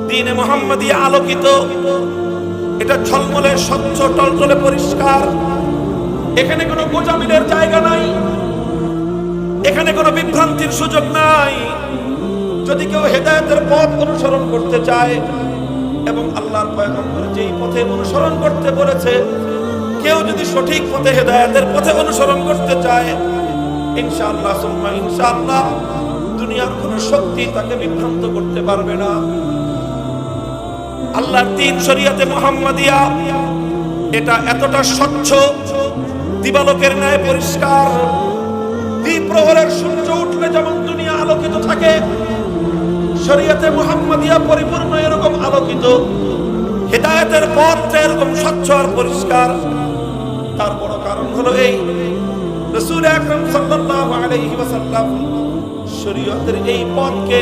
দ্বীনে মুহাম্মাদিয়া আলোকিত, এটা ঝলমলে স্বচ্ছ টলটলে পরিষ্কার। এখানে কোনো গোজামিলের জায়গা নাই, এখানে কোনো বিভ্রান্তির সুযোগ নাই। যদি কেউ হেদায়েতের পথ অনুসরণ করতে চায় এবং আল্লাহর পয়গম্বর যেই পথে অনুসরণ করতে বলেছে, কেউ যদি সঠিক পথে হেদায়েতের পথে অনুসরণ করতে চায়, ইনশাআল্লাহ সুম্মা ইনশাআল্লাহ দুনিয়ার কোনো শক্তি তাকে বিভ্রান্ত করতে পারবে না। আল্লাহর দ্বীন শরীয়তে মুহাম্মাদিয়া এটা এতটা স্বচ্ছ, দিবালোকের ন্যায় পরিষ্কার। দ্বিপ্রহরের সূর্য উঠলে যেমন দুনিয়া আলোকিত থাকে, শরীয়তে মুহাম্মাদিয়া পরিপূর্ণ এরকম আলোকিত। হেদায়েতের পথটা এরকম স্বচ্ছ আর পরিষ্কার। তার বড় কারণ হলো এই, রাসূল আকরাম সাল্লাল্লাহু আলাইহি ওয়াসাল্লাম শরীয়তের এই পথকে